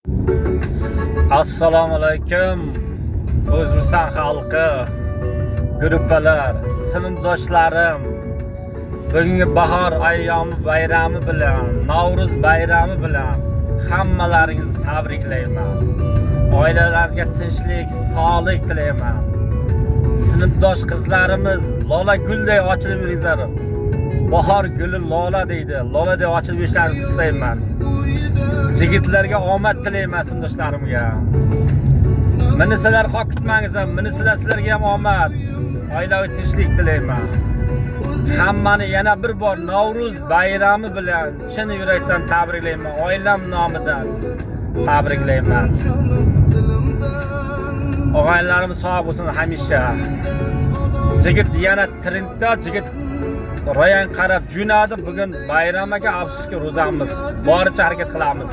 Assalomu alaykum. O'zbekiston xalqi, gruppalar, sinfdoshlarim. Bugungi bahor ayyomi bayrami bilan, Navro'z bayrami bilan hammalaringizni tabriklayman. Oilalaringizga tinchlik, sog'lik tilayman. Sinfdosh qizlarimiz lola gulday ochilib yuringlar. Bahor guli lola deydi. Loladay ochilib yurishlarini istayman. Yigitlarga omad tilayman sinfdoshlarimga. Meni sizlar qolib ketmangizlar, meni sizlarga ham omad. Oilaviy tinchlik tilayman. Hammani yana bir bor Navro'z bayrami bilan chin yurakdan tabriklayman. Oilam nomidan tabriklayman. Og'aylarim sog' bo'lsin hamisha. Yigit yana trendda, yigit Royan qarab jo'nadi. Bugun bayramaga afsuski ro'zamiz. Boricha harakat qilamiz.